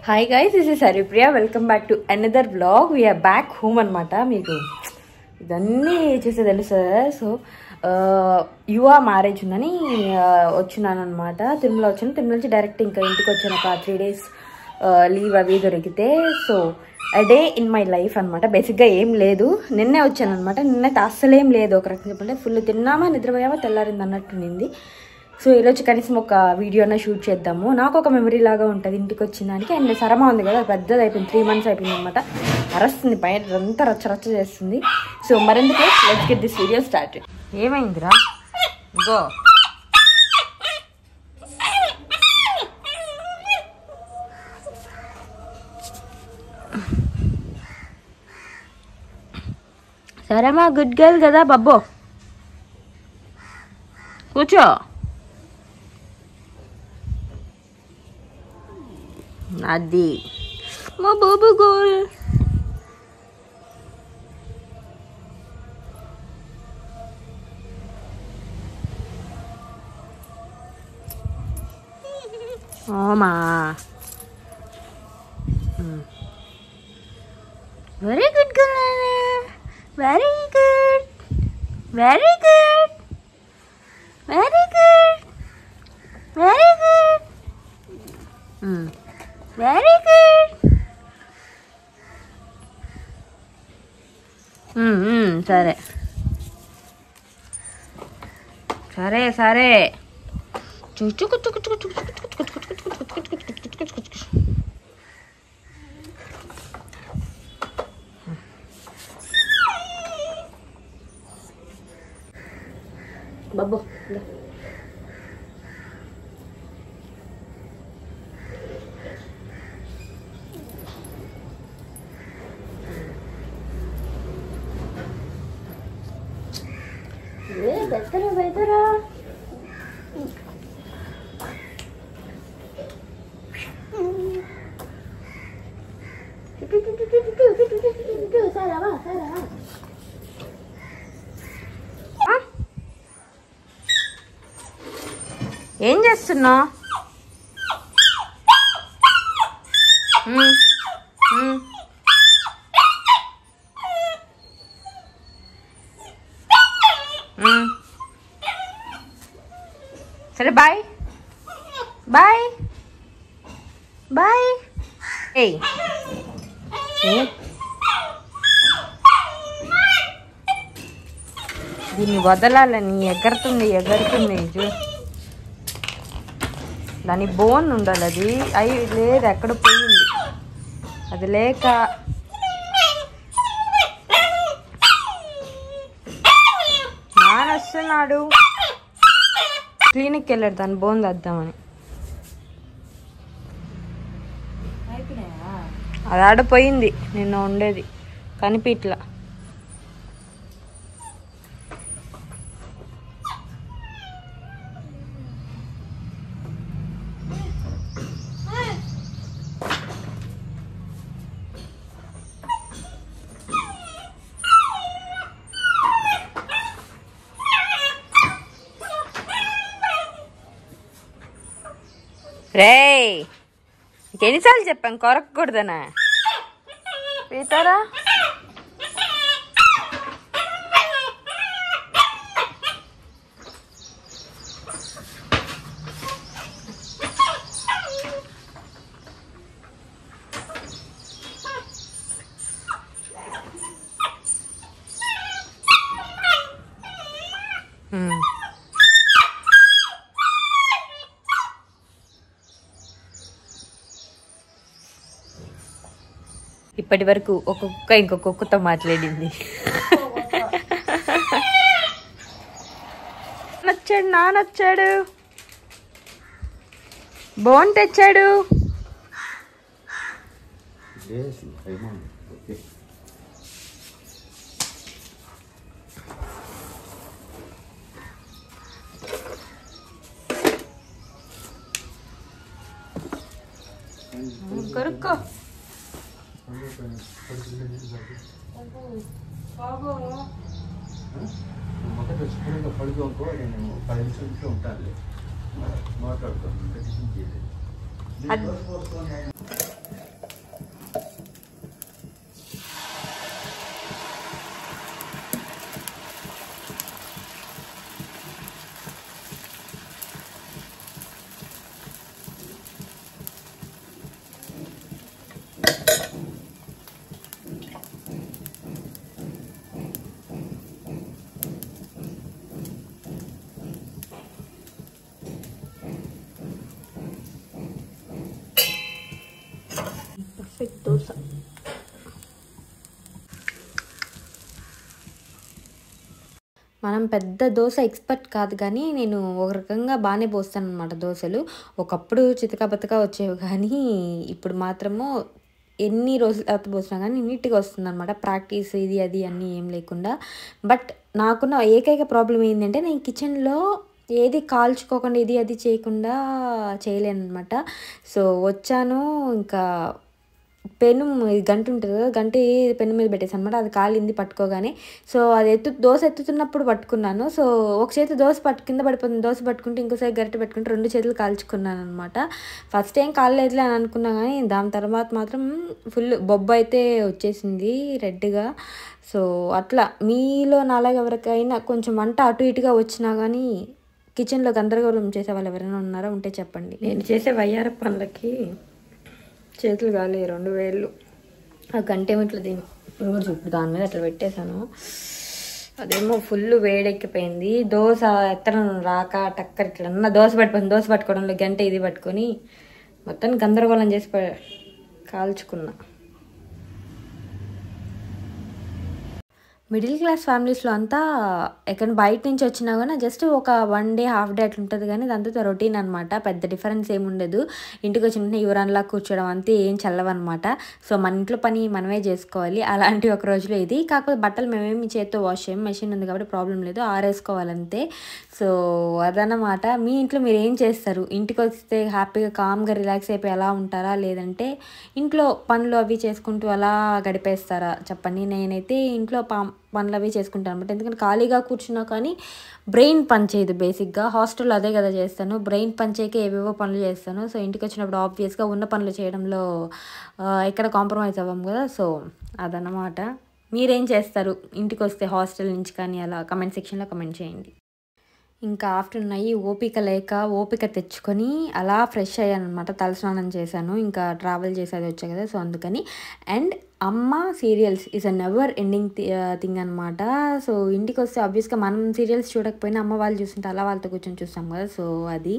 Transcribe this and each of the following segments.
Hi guys, this is Haripriya. Welcome back to another vlog. We're back home అనమాట. మీకు ఇదన్నీ చూస్తే తెలుసు. సో యువ మ్యారేజ్ ఉందని వచ్చినాను అనమాట. తిరుమల వచ్చాను. తిరుమల నుంచి డైరెక్ట్ ఇంకా ఇంటికి వచ్చాను. ఒక 3 days లీవ్ అవి దొరికితే. So a day in my life అనమాట. బేసిక్గా ఏం లేదు, నిన్నే వచ్చాను అనమాట. నిన్నైతే అస్సలేం లేదు. ఒక రకంగా చెప్పంటే ఫుల్ తిన్నామా నిద్రపోయామా తెల్లారింది అన్నట్టుండింది. సో ఈరోజు కనీసం ఒక వీడియో అన్న షూట్ చేద్దాము. నాకు ఒక మెమరీ లాగా ఉంటుంది ఇంటికి వచ్చిన దానికి. అండ్ సరమా ఉంది కదా, పెద్దది అయిపోయింది, 3 months అయిపోయింది అనమాట. అరస్తుంది, బయట అంతా రచ్చ రచ్చ చేస్తుంది. సో మరెందుకు, let's get this video start. ఏమైందిరా గో. సరేమా, గుడ్ గర్ల్ కదా బాబో, కూర్చో. అది మా బాబు గోల్. ఓమా, very good girl, very good, very good, very good, very good, very good. సరే సరే సరే. బాబు బెత్తరా బెత్తరా. ఏం చేస్తున్నావు? సరే బాయ్ బాయ్ బాయ్. ఏయ్ దీన్ని వదలాలని ఎగరుతుంది ఎగరుతుంది. దాని బోన్ ఉండాలి. అది అయి లేదు, ఎక్కడ పోయింది అది లేక. నాన్న వస్తున్నాడు, క్లినిక్కి వెళ్ళాడు దాన్ని బోన్ తెద్దామని. అది ఆడపోయింది, నిన్న ఉండేది కనిపిట్లా. రేయ్, ఎన్నిసార్లు చెప్పాను కొరకూడదనా? పీతారా ఇప్పటి వరకు ఒక కుక్క ఇంకొక కుక్కతో మాట్లాడింది. నచ్చాడు, నానొచ్చాడు, బోన్ తెచ్చాడు. కొరుక్కో పడుకోకో, నేను 10 నిమిషాలు ఉంటాను మాట్లాడుతాను. ఎగ్ దోశ. మనం పెద్ద దోశ ఎక్స్పర్ట్ కాదు కానీ నేను ఒక రకంగా బాగానే పోస్తాను అనమాట దోశలు. ఒకప్పుడు చితకా బతకా వచ్చేవి కానీ ఇప్పుడు మాత్రము ఎన్ని రోజుల తర్వాత పోసినా కానీ నీట్గా వస్తుంది అనమాట. ప్రాక్టీస్ ఇది అది అన్నీ ఏం లేకుండా. బట్ నాకున్న ఏకైక ప్రాబ్లం ఏంటంటే నేను కిచెన్లో ఏది కాల్చుకోకుండా ఇది అది చేయకుండా చేయలేను అనమాట. సో వచ్చాను, ఇంకా పెను గంట ఉంటుంది కదా, గంట పెను మీద పెట్టేసాను అనమాట. అది కాలింది పట్టుకోగానే. సో అది దోశ ఎత్తుతున్నప్పుడు పట్టుకున్నాను. సో ఒక చేతి దోశ కింద పడిపోతుంది, దోశ పట్టుకుంటే ఇంకోసారి గరిటె పెట్టుకుంటే 2 చేతులు కాల్చుకున్నాను అనమాట. ఫస్ట్ ఏం కాలేదులే అని అనుకున్నా కానీ దాని తర్వాత మాత్రం ఫుల్ బొబ్బ అయితే వచ్చేసింది రెడ్గా. సో అట్లా మీలో నాలాగా ఎవరికైనా కొంచెం వంట అటు ఇటుగా వచ్చినా కానీ కిచెన్లో గందరగోళం చేసే వాళ్ళు ఎవరైనా ఉన్నారా ఉంటే చెప్పండి. నేను చేసే వయ్యార పనులకి చేతులు కాలి 2 వేళ్ళు. ఆ గంటేమో ఇట్లా రోజు ఇప్పుడు దాని మీద అట్లా పెట్టేశాను. అదేమో ఫుల్ వేడెక్కిపోయింది. దోశ ఎత్తడం రాక టక్కర్ ఇట్లా దోశ పట్టుకుంది. దోశ పట్టుకోవడంలో గంట ఇది పట్టుకొని మొత్తం గందరగోళం చేసి కాల్చుకున్నా. మిడిల్ క్లాస్ ఫ్యామిలీస్లో అంతా ఎక్కడ బయట నుంచి వచ్చినా కానీ జస్ట్ ఒక 1 డే హాఫ్ డే అట్లా ఉంటుంది కానీ దాంతో రొటీన్ అనమాట. పెద్ద డిఫరెన్స్ ఏమి ఉండదు. ఇంటికి వచ్చిన యువరాన్లా కూర్చోవడం అంతే ఏం చల్లవన్నమాట. సో మన ఇంట్లో పని మనమే చేసుకోవాలి. అలాంటి ఒక రోజులో ఇది. కాకపోతే బట్టలు మేమేమి చేత్తో వాష్ చేయం, మెషిన్ ఉంది కాబట్టి ప్రాబ్లం లేదు, ఆరేసుకోవాలంతే. సో అదన్నమాట. మీ ఇంట్లో మీరు ఏం చేస్తారు? ఇంటికి వస్తే హ్యాపీగా కామ్గా రిలాక్స్ అయిపోయి అలా ఉంటారా, లేదంటే ఇంట్లో పనులు అవి చేసుకుంటూ అలా గడిపేస్తారా చెప్పండి. నేనైతే ఇంట్లో పనులు అవి చేసుకుంటాను అనమాట. ఎందుకంటే ఖాళీగా కూర్చున్నా కానీ బ్రెయిన్ పని చేయదు. బేసిక్గా హాస్టల్లో అదే కదా చేస్తాను, బ్రెయిన్ పని చేయక ఏవేవో పనులు చేస్తాను. సో ఇంటికి వచ్చినప్పుడు ఆబ్వియస్గా ఉన్న పనులు చేయడంలో ఎక్కడ కాంప్రమైజ్ అవ్వం కదా. సో అదన్నమాట. మీరేం చేస్తారు ఇంటికి వస్తే హాస్టల్ నుంచి కానీ అలా కమెంట్ సెక్షన్లో కమెంట్ చేయండి. ఇంకా ఆఫ్టర్నూన్ అయ్యి ఓపిక తెచ్చుకొని అలా ఫ్రెష్ అయ్యాను అనమాట. తలస్నానం చేశాను, ఇంకా ట్రావెల్ చేసేది వచ్చా కదా, సో అందుకని. అండ్ అమ్మ serials is a never ending thing అనమాట. సో ఇంటికి వస్తే ఆబ్వియస్గా మనం సీరియల్స్ చూడకపోయినా అమ్మ వాళ్ళు చూస్తుంటే అలా వాళ్ళతో కూర్చొని చూస్తాం కదా. సో అది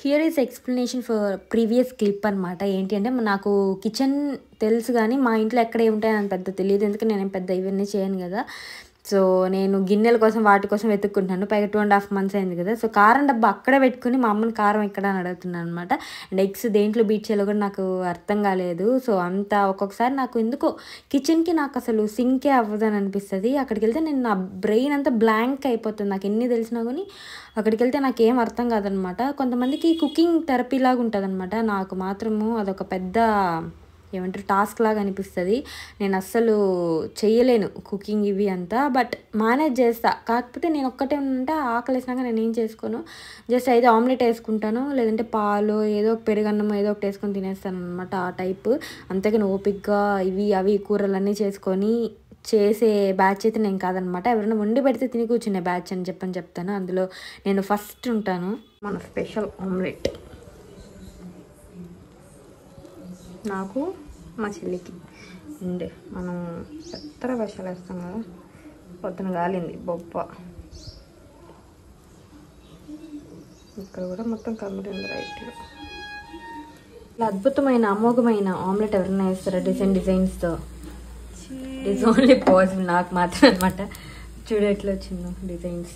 here is explanation for previous clip అనమాట. ఏంటి అంటే నాకు కిచెన్ తెలుసు కానీ మా ఇంట్లో ఎక్కడ ఉంటాయని నాకు పెద్ద తెలియదు, ఎందుకంటే నేను పెద్ద ఇవన్నీ చేయను కదా. సో నేను గిన్నెల కోసం వాటి కోసం వెతుక్కుంటున్నాను. పైగా 2.5 months అయింది కదా. సో కారం డబ్బా అక్కడే పెట్టుకుని మా అమ్మని కారం ఎక్కడ అని అడుగుతున్నాను అనమాట. అండ్ ఎగ్స్ దేంట్లో బీట్ చేయాలో కూడా నాకు అర్థం కాలేదు. సో అంతా ఒక్కొక్కసారి నాకు ఎందుకో కిచెన్కి నాకు అసలు సింకే అవ్వదు అని అనిపిస్తుంది. అక్కడికి వెళ్తే నేను నా బ్రెయిన్ అంతా బ్లాంక్ అయిపోతుంది. నాకు ఎన్ని తెలిసినా కానీ అక్కడికి వెళ్తే నాకు ఏం అర్థం కాదనమాట. కొంతమందికి కుకింగ్ థెరపీ లాగా ఉంటుంది అనమాట. నాకు మాత్రము అదొక పెద్ద ఏమంటారు టాస్క్ లాగా అనిపిస్తుంది. నేను అస్సలు చేయలేను కుకింగ్ ఇవి అంతా. బట్ మేనేజ్ చేస్తా. కాకపోతే నేను ఒక్కటే ఉంటే ఆకలి వేసినాక నేను ఏం చేసుకోను, జస్ట్ అయితే ఆమ్లెట్ వేసుకుంటాను, లేదంటే పాలు ఏదో పెరుగన్నం ఏదో ఒకటి వేసుకొని తినేస్తాను అనమాట ఆ టైప్. అంతేగాని ఓపిక్గా ఇవి అవి కూరలన్నీ చేసుకొని చేసే బ్యాచ్ అయితే నేను కాదనమాట. ఎవరైనా వండి పెడితే తిని కూర్చునే బ్యాచ్ అని చెప్తాను. అందులో నేను ఫస్ట్ ఉంటాను. మన స్పెషల్ ఆమ్లెట్ నాకు మా చెల్లికి. అండ్ మనం పెద్ద వర్షాలు వేస్తాం కదా, పొద్దున గాలింది బొప్ప. ఇక్కడ కూడా మొత్తం కమిలింది రైట్లో. ఇలా అద్భుతమైన అమోఘమైన ఆమ్లెట్ ఎవరైనా వేస్తారా డిజైన్స్తో? ఇట్స్ ఓన్లీ పాసిబుల్ నాకు మాత్రం అనమాట. చూడు ఎట్లా వచ్చిందో డిజైన్స్.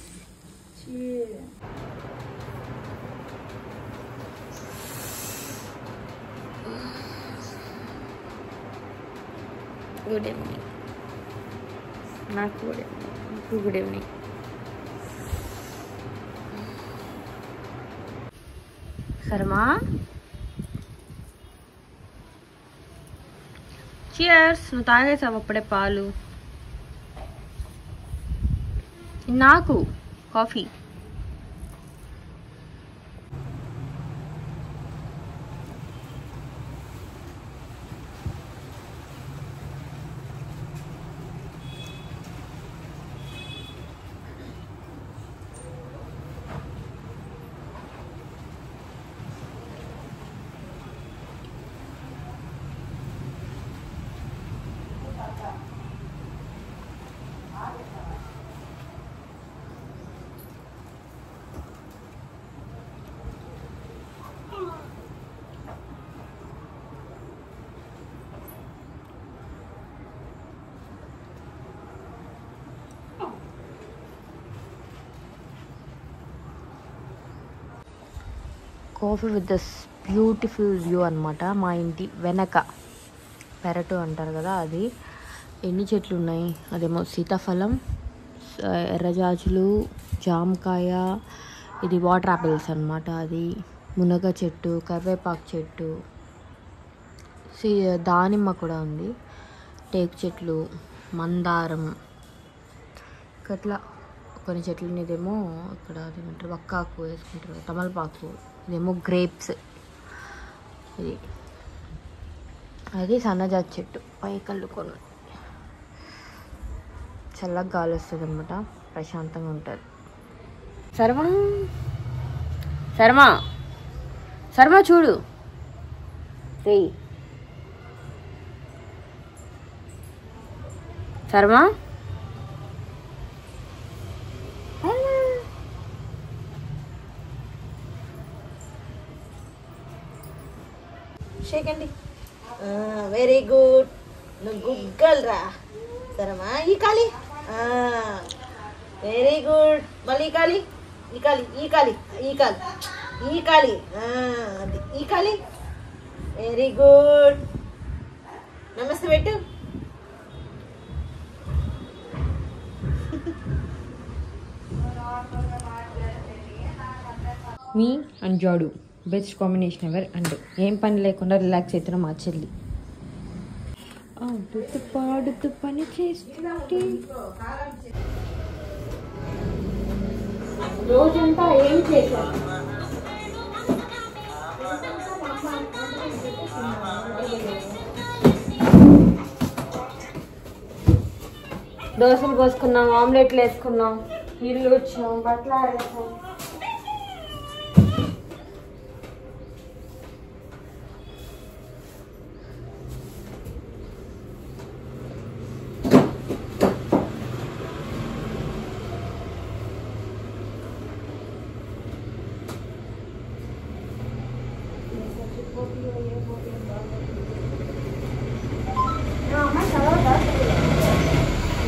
Good evening. నాకు గుడ్ ఈవినింగ్. సరేమా, చియర్స్. నువ్వు తాగేసావు అప్పుడే పాలు. నాకు coffee. Coffee with this beautiful view అనమాట. మా ఇంటి వెనక పెరటు అంటారు కదా, అది. ఎన్ని చెట్లు ఉన్నాయి, అదేమో సీతాఫలం, ఎర్రజాజులు, జామకాయ, ఇది వాటర్ యాపిల్స్ అనమాట, అది మునగ చెట్టు, కరివేపాకు చెట్టు, దానిమ్మ కూడా ఉంది, టేకు చెట్లు, మందారం, ఇట్లా కొన్ని చెట్లు. ఇదేమో ఇక్కడ అదేమంటారు వక్కాకు వేసుకుంటారు, తమలపాకు, ఇదేమో గ్రేప్స్, ఇది అది సన్నజాతి చెట్టు. పైకళ్ళు కొన్ని చల్లగా గాలి వస్తుంది అనమాట, ప్రశాంతంగా ఉంటుంది. శర్మ చూడు శర్మ. షేక్ అండి. Very good. నువ్వు గుడ్ గర్ల్ రా. సరేమా, ఈ కాలి. Very good. మళ్ళీ ఈ కాలి, ఈ కాలి, ఈ కాలి, ఈ కాలి, ఈ కాలి, అది ఈ కాలి. Very good. నమస్తే పెట్టు. Me and jhadu best combination ever. And ఏం పని లేకుండా రిలాక్స్ అవుతున్నా మా చెల్లి. ఆడుతూ పాడుతూ పని చేస్తుంటే రోజంతా ఏం చేశాను. దోశలు పోసుకున్నాం, ఆమ్లెట్లు వేసుకున్నాం, ఇల్లు వచ్చాం, బట్టలు ఆడేసాం.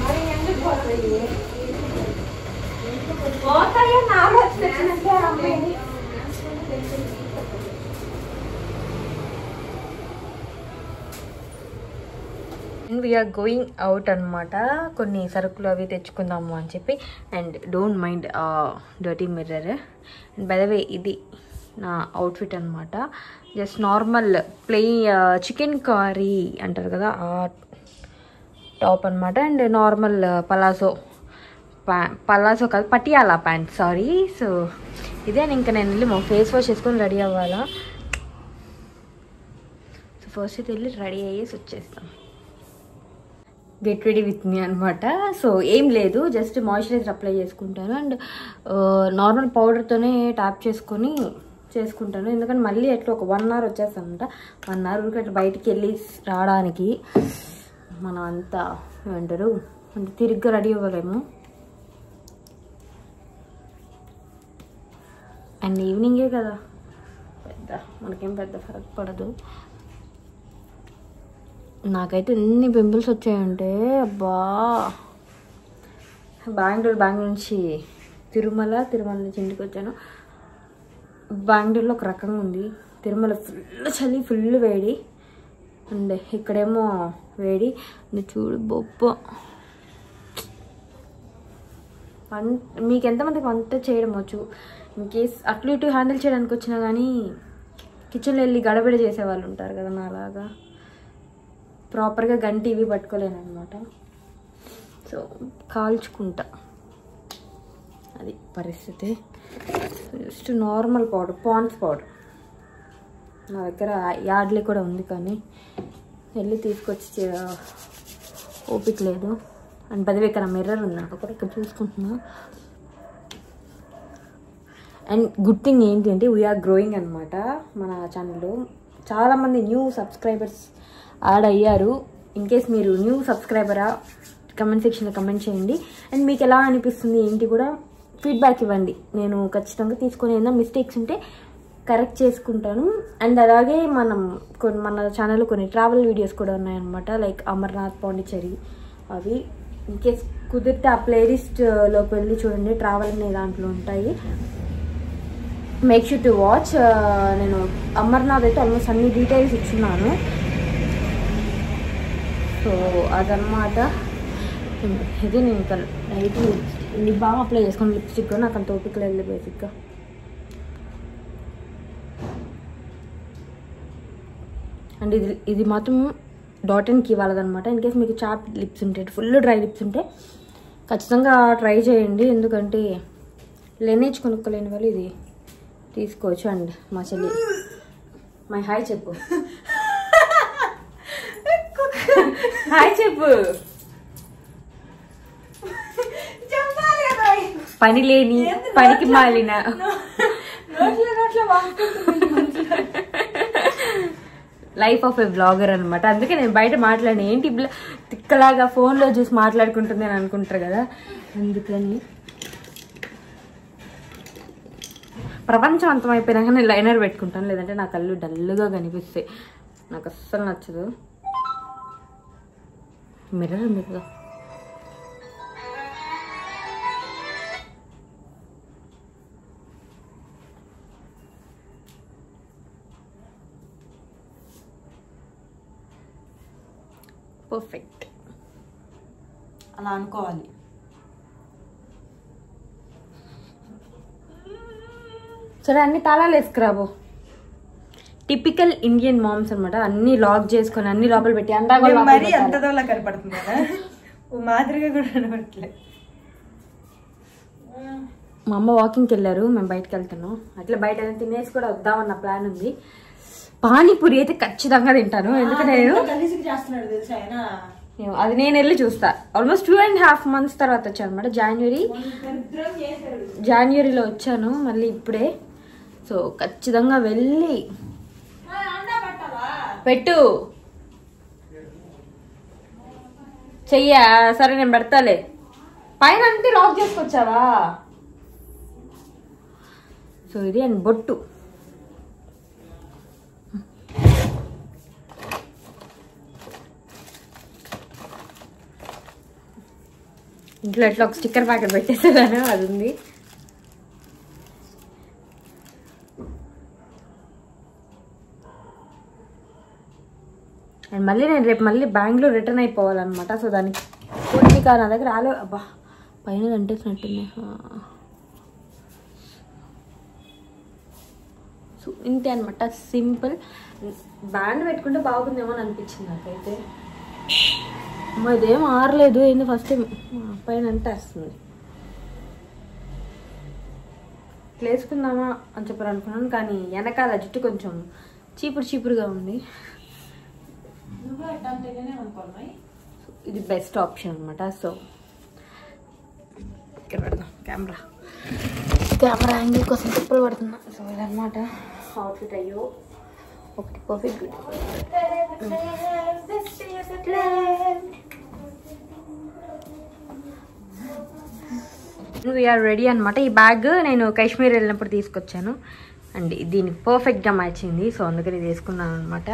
మరి ఎందుకు పోతాయో నాలో వచ్చినట్టే అమ్మాయి. వీఆర్ గోయింగ్ అవుట్ అనమాట. కొన్ని సరుకులు అవి తెచ్చుకుందాము అని చెప్పి. And don't mind dirty mirror. And by the way ఇది నా అవుట్ఫిట్ అనమాట. Just normal plain chicken curry అంటారు కదా ఆ టాప్ అనమాట. అండ్ నార్మల్ పలాసో కాదు పటియాలా ప్యాంట్, సారీ. సో ఇదే ఇంకా నేను వెళ్ళి మా ఫేస్ వాష్ చేసుకొని రెడీ అవ్వాలా. సో ఫస్ట్ అయితే వెళ్ళి రెడీ అయ్యేసి వచ్చేస్తాం. గెట్ రెడీ విత్ మీ అనమాట. సో ఏం లేదు, జస్ట్ మాయిశ్చరైజర్ అప్లై చేసుకుంటాను. అండ్ నార్మల్ పౌడర్తోనే ట్యాప్ చేసుకుంటాను. ఎందుకంటే మళ్ళీ ఎట్లా ఒక 1 hour వచ్చేస్తాను అనమాట. 1 hour అట్లా బయటికి వెళ్ళి రావడానికి మనం అంతా ఏమంటారు అంటే తిరిగ్గా రెడీ అవ్వలేము. అండ్ ఈవినింగే కదా, మనకేం పెద్ద ఫరక్ పడదు. నాకైతే ఎన్ని పింపుల్స్ వచ్చాయంటే అబ్బా. బెంగళూరు నుంచి తిరుమల నుంచి ఇంటికి వచ్చాను. బెంగళూరులో ఒక రకంగా ఉంది, తిరుమల ఫుల్ చలి ఫుల్ వేడి. అండ్ ఇక్కడేమో వేడి. చూడు బొప్ప. మీకు ఎంతమందికి వంట చేయడం వచ్చు? ఇన్కేస్ అట్లు ఇటు హ్యాండిల్ చేయడానికి వచ్చినా కానీ కిచెన్లో వెళ్ళి గడబిడ చేసేవాళ్ళు ఉంటారు కదా, నాలాగా ప్రాపర్గా గంట ఇవి పట్టుకోలేను అనమాట. సో కాల్చుకుంటా, అది పరిస్థితి. Just normal powder, Pond's powder నా దగ్గర యార్డ్లీ కూడా ఉంది, కానీ వెళ్ళి తీసుకొచ్చి ఓపిక లేదు. అండ్ పదివే ఇక్కడ మిర్రర్ ఉంది నాకు కూడా, ఇక్కడ చూసుకుంటున్నా. అండ్ గుడ్ థింగ్ ఏంటి అంటే వీఆర్ గ్రోయింగ్ అనమాట. మన ఛానల్లో చాలామంది న్యూ సబ్స్క్రైబర్స్ యాడ్ అయ్యారు. ఇన్కేస్ మీరు న్యూ సబ్స్క్రైబరా కమెంట్ సెక్షన్లో కమెంట్ చేయండి. అండ్ మీకు ఎలా అనిపిస్తుంది ఏంటి కూడా ఫీడ్బ్యాక్ ఇవ్వండి. నేను ఖచ్చితంగా తీసుకొని ఏదైనా మిస్టేక్స్ ఉంటే కరెక్ట్ చేసుకుంటాను. అండ్ అలాగే మన ఛానల్లో కొన్ని ట్రావెల్ వీడియోస్ కూడా ఉన్నాయన్నమాట, లైక్ అమర్నాథ్, పాండిచ్చేరి. అవి ఇన్కేస్ కుదిరితే ఆ ప్లేలిస్ట్లోకి వెళ్ళి చూడండి, ట్రావెల్ అనే దాంట్లో ఉంటాయి. Make sure to watch. నేను అమర్నాథ్ అయితే ఆల్మోస్ట్ అన్ని డీటెయిల్స్ ఇచ్చున్నాను. సో అదనమాట. ఇది నేను ఇంకా నైట్ లిప్ బాగా అప్లై చేసుకుని లిప్స్టిక్ కూడా నాకు అంత ఓపిక లేదు బేసిక్గా. అండ్ ఇది మాత్రం డాట్&కీ వాళ్ళదనమాట. ఇన్కేస్ మీకు చాప్ లిప్స్ ఉంటే, ఫుల్ డ్రై లిప్స్ ఉంటే ఖచ్చితంగా ట్రై చేయండి. ఎందుకంటే లెనేజ్ కొనుక్కోలేని వాళ్ళు ఇది తీసుకోవచ్చు. అండ్ మా చెల్లి మై హాయ్ చెప్పు, హాయ్ చెప్పు. పని లేని పనికి మాలిన లైఫ్ ఆఫ్ ఏ బ్లాగర్ అనమాట. అందుకే నేను బయట మాట్లాడిన ఏంటి తిక్కలాగా ఫోన్లో చూసి మాట్లాడుకుంటుంది అని అనుకుంటారు కదా, అందుకని. ప్రపంచం అంతం అయిపోయినాక నేను లైనర్ పెట్టుకుంటాను, లేదంటే నా కళ్ళు డల్గా కనిపిస్తాయి. నాకు అస్సలు నచ్చదు. మిర్రర్ ఉంది కదా, పర్ఫెక్ట్ అలా అనుకోవాలి. సరే అన్ని తాళాలు వేసుకురాబో. టిపికల్ ఇండియన్ మామ్స్ అనమాట. అన్ని లాక్ చేసుకొని అన్ని లోపల పెట్టి మరి అంతదోలా కనపడుతుంది కదా, మాదిరిగా కూడా కనపడట్లేదు. మా అమ్మ వాకింగ్కి వెళ్ళారు, మేము బయటకు వెళ్తున్నాం. అట్లా బయట తినేసి కూడా వద్దామన్న ప్లాన్ ఉంది. పానీపూరి అయితే ఖచ్చితంగా తింటాను, ఎందుకంటే అది నేను వెళ్ళి చూస్తా. ఆల్మోస్ట్ 2.5 months తర్వాత వచ్చాను అనమాట. జనవరిలో వచ్చాను మళ్ళీ ఇప్పుడే. సో ఖచ్చితంగా వెళ్ళి పెట్టు చెయ్యా. సరే నేను పెడతాలే. పైన అంతే లాక్ చేసుకొచ్చావా? సో ఇది అండ్ బొట్టు. ఇంట్లో ఎట్లా ఒక స్టిక్కర్ ప్యాకెట్ పెట్టేసేదాను, అది ఉంది. అండ్ మళ్ళీ నేను రేపు మళ్ళీ బెంగళూరు రిటర్న్ అయిపోవాలన్నమాట. సో దానికి కొన్ని కాదు నా దగ్గర రాలే. అబ్బా పైన కంటేసినట్టుంది. సో ఇంతే అనమాట, సింపుల్. బ్యాండ్ పెట్టుకుంటే బాగుందేమో అని అనిపించింది నాకైతే. అమ్మా ఇదేం ఆరలేదు, ఏంది ఫస్ట్ టైం పైన అంతే వస్తుంది. వేసుకుందామా అని చెప్పారు అనుకున్నాను, కానీ వెనకాల జుట్టు కొంచెం చీపురుగా ఉంది. ఇది బెస్ట్ ఆప్షన్ అనమాట. సో ఇక్కడ పెడదాం కెమెరా యాంగిల్ కోసం తిప్పలు పడుతున్నా. సో ఇదనమాట అవుట్ఫిట్. అయ్యో ఒకటి పర్ఫెక్ట్. వీఆర్ రెడీ అనమాట. ఈ బ్యాగ్ నేను కాశ్మీర్ వెళ్ళినప్పుడు తీసుకొచ్చాను అండ్ దీనికి పర్ఫెక్ట్గా మ్యాచ్ అయింది. సో అందుకని ఇది వేసుకున్నాను అనమాట.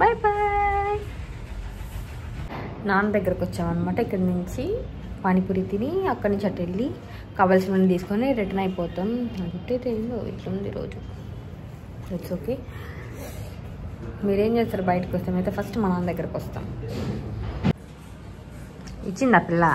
Bye bye. నాన్న దగ్గరకు వచ్చామన్నమాట. ఇక్కడ నుంచి పానీపూరి తిని అక్కడి నుంచి అటు వెళ్ళి కావాల్సినవన్నీ తీసుకొని రిటర్న్ అయిపోతాం. అంటే ఇట్లుంది రోజు. It's okay. మీరేం చేస్తారు బయటకు వస్తాం? అయితే ఫస్ట్ మా నాన్న దగ్గరకు వస్తాం. ఇచ్చిందా పిల్ల?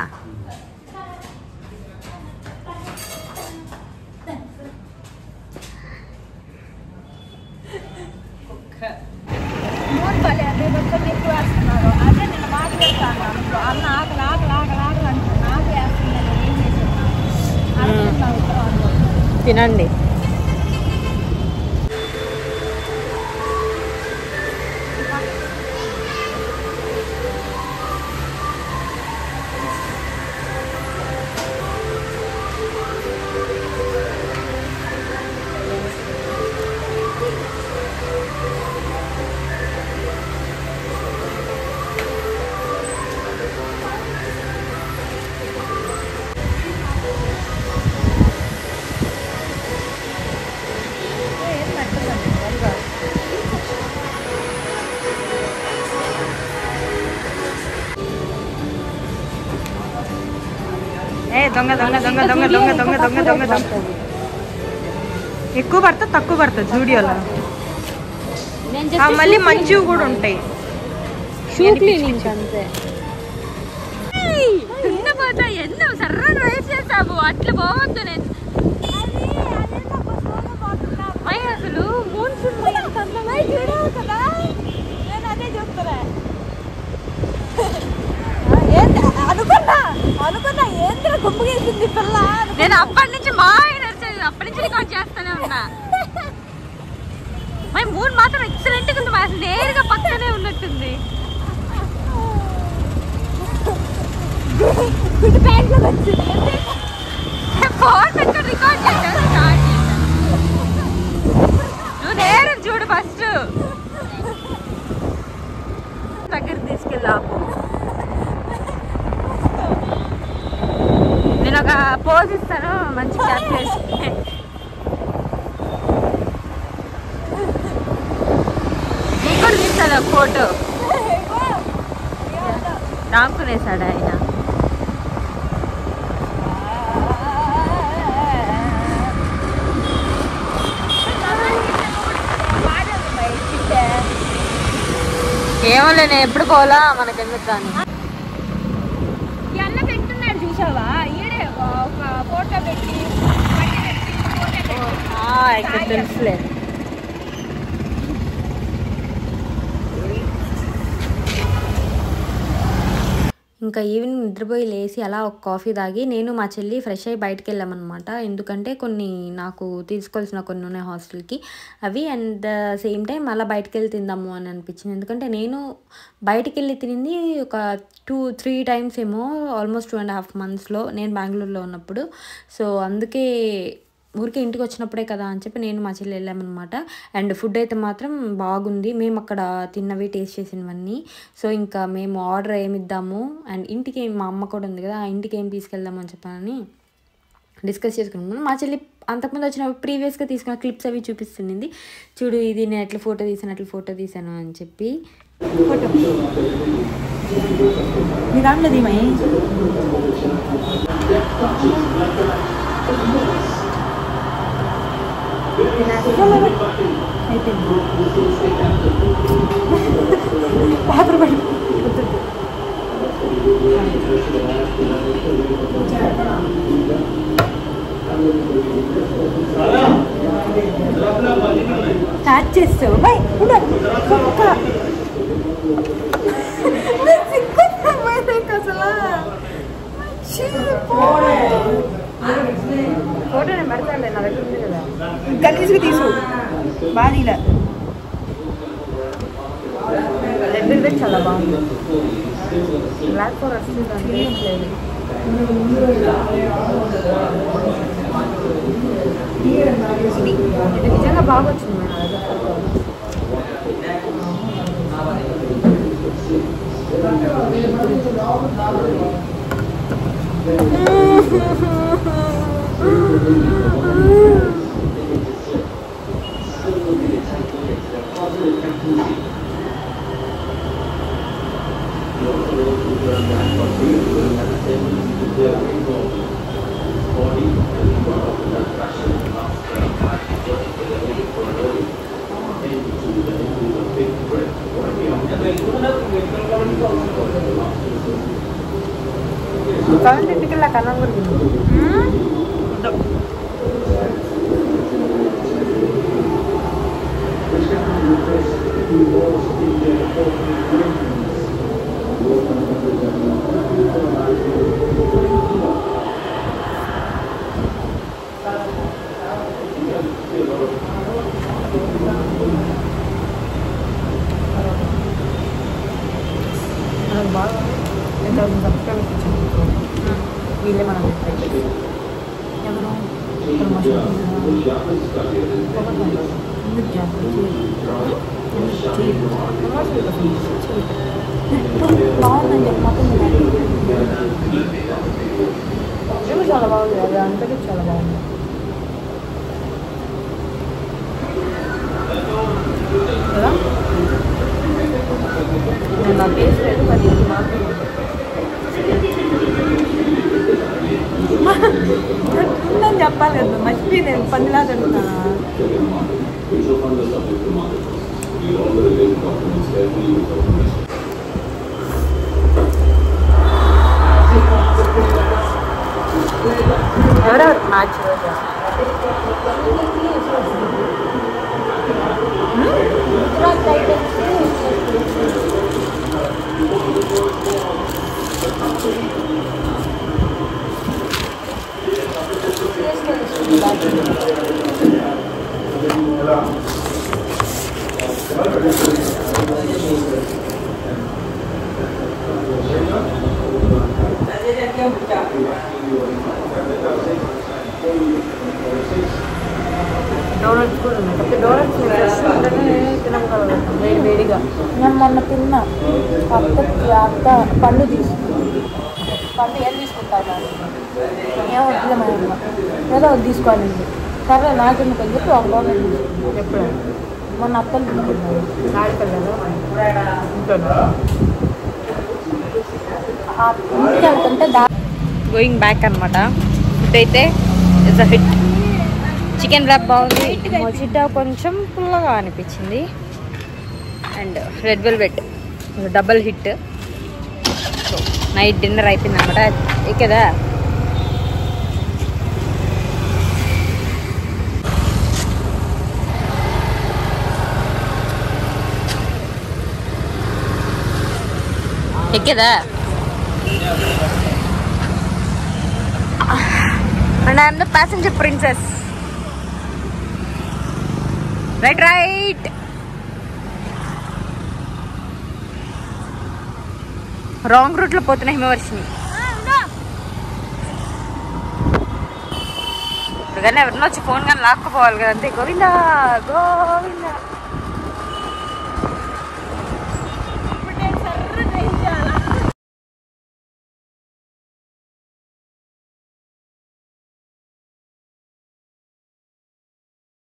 తినండి. దొంగ దొంగ దొంగ దొంగ దొంగ దొంగ దొంగ దొంగ దొంగ. ఎక్కువ పడుతుంది తక్కువ పడుతుంది జూడియోలో. మళ్ళీ మంచివి కూడా ఉంటాయి. షూ క్లీనింగ్ అంతే. ఎన్నో సర్రని రైస్ చేసాము, అట్లా పోవద్దు. నేను అసలు అనుకున్నా ఏంద్ర గుంపుగేసింది పిల్ల. నేను అప్పటి నుంచి మా అప్పటి నుంచి రికార్డ్ చేస్తానే ఉన్నా. మై మూన్ మాత్రం ఎక్సలెంట్ గా ఉంది. అసలు నేరుగా పక్కనే ఉన్నట్టుంది. రికార్డ్ చేశాను. నువ్వు నేరు చూడు ఫస్ట్ దగ్గర తీసుకెళ్ళాపు. నేను ఒక పోజ్ ఇస్తాను మంచి క్యాప్ చేసి. నీకు కూడా తీస్తాను ఫోటో. రాకునేసాడు ఆయన. ఏమో నేను ఎప్పుడు పోలా, మనకెందుకు కానీ. చూసావా ఈడే ఒక ఫోటో పెట్టి ఇక్కడ తెలుసులే. ఇంకా ఈవినింగ్ నిద్రపోయి లేచి అలా ఒక కాఫీ తాగి నేను మా చెల్లి ఫ్రెష్ అయ్యి బయటకు వెళ్ళామన్నమాట. ఎందుకంటే కొన్ని నాకు తీసుకోవాల్సిన కొన్ని ఉన్నాయి హాస్టల్కి, అవి. అండ్ సేమ్ టైం అలా బయటకు వెళ్ళి తిందాము అని అనిపించింది. ఎందుకంటే నేను బయటకు వెళ్ళి తినింది ఒక 2-3 టైమ్స్ ఏమో, ఆల్మోస్ట్ 2.5 monthsలో నేను బెంగళూరులో ఉన్నప్పుడు. సో అందుకే ఊరికే ఇంటికి వచ్చినప్పుడే కదా అని చెప్పి నేను మా చెల్లి వెళ్ళామన్నమాట. అండ్ ఫుడ్ అయితే మాత్రం బాగుంది. మేము అక్కడ తిన్నవి టేస్ట్ చేసినవన్నీ. సో ఇంకా మేము ఆర్డర్ ఏమిద్దాము అండ్ ఇంటికి మా అమ్మ కూడా ఉంది కదా, ఆ ఇంటికి ఏం తీసుకెళ్దాము అని చెప్పని డిస్కస్ చేసుకున్నాము. మా చెల్లి అంతకుముందు వచ్చిన ప్రీవియస్గా తీసుకున్న క్లిప్స్ అవి చూపిస్తుంది. చూడు ఇది నేను ఎట్లా ఫోటో తీసాను అని చెప్పి. ఫోటో నీ దాంట్లో దీమై అయిపోయింది పాత్ర పడి స్టార్ట్ చేస్తావు బై ఫోటో నేను పెడతాను నా దగ్గర ఉంది కదా గలీజ్గా తీసు బాగా రెడ్ చాలా బాగుంది బ్లాక్ ఫారెస్ట్ లేదు ఇది నిజంగా బాగా వచ్చింది మన ఇంటికి వెళ్ళా కన్నా కూడా బాగా సబ్స్క్రైబ్ వీళ్ళే మనం ఎవరు బాగుందని చెప్పి మొత్తం చాలా బాగుంది అది అంతటి చాలా బాగుంది కదా నేను నా టేస్ట్ లేదు మరి ఉందని చెప్పాలి కదా మర్చిపోయి నేను పందిలా తింటున్నా ఎవరెవరు మ్యాచ్ డోనట్స్ కూడా ఉన్నాయి కాబట్టి డోనట్స్ తినగలుగుతాం వేడి వేడిగా నేను మొన్న తిన్నా అత్త పండు పండు ఏం తీసుకుంటాను ఏమో వద్దులే మన ఏదో తీసుకోవాలి సరే నాకెందుకు అని చెప్పి ఒక డోనట్ ఎప్పుడు మొన్న అత్తలు తీసుకుంటాను ఆడికెళ్ళాను ఇంటికి వెళ్తుంటే గోయింగ్ బ్యాక్ అనమాట ఇదైతే it's a hit chicken wrap బాగుంది మొజిటా కొంచెం పుల్లగా అనిపించింది and red velvet double hit so night dinner అయిపోయింది అనమాట కదా ఎక్కేదా and I am the passenger princess. Right. Wrong route lo pothuna Himavarshini. Gane evarno chi phone gan laakkupovali kada ante govinda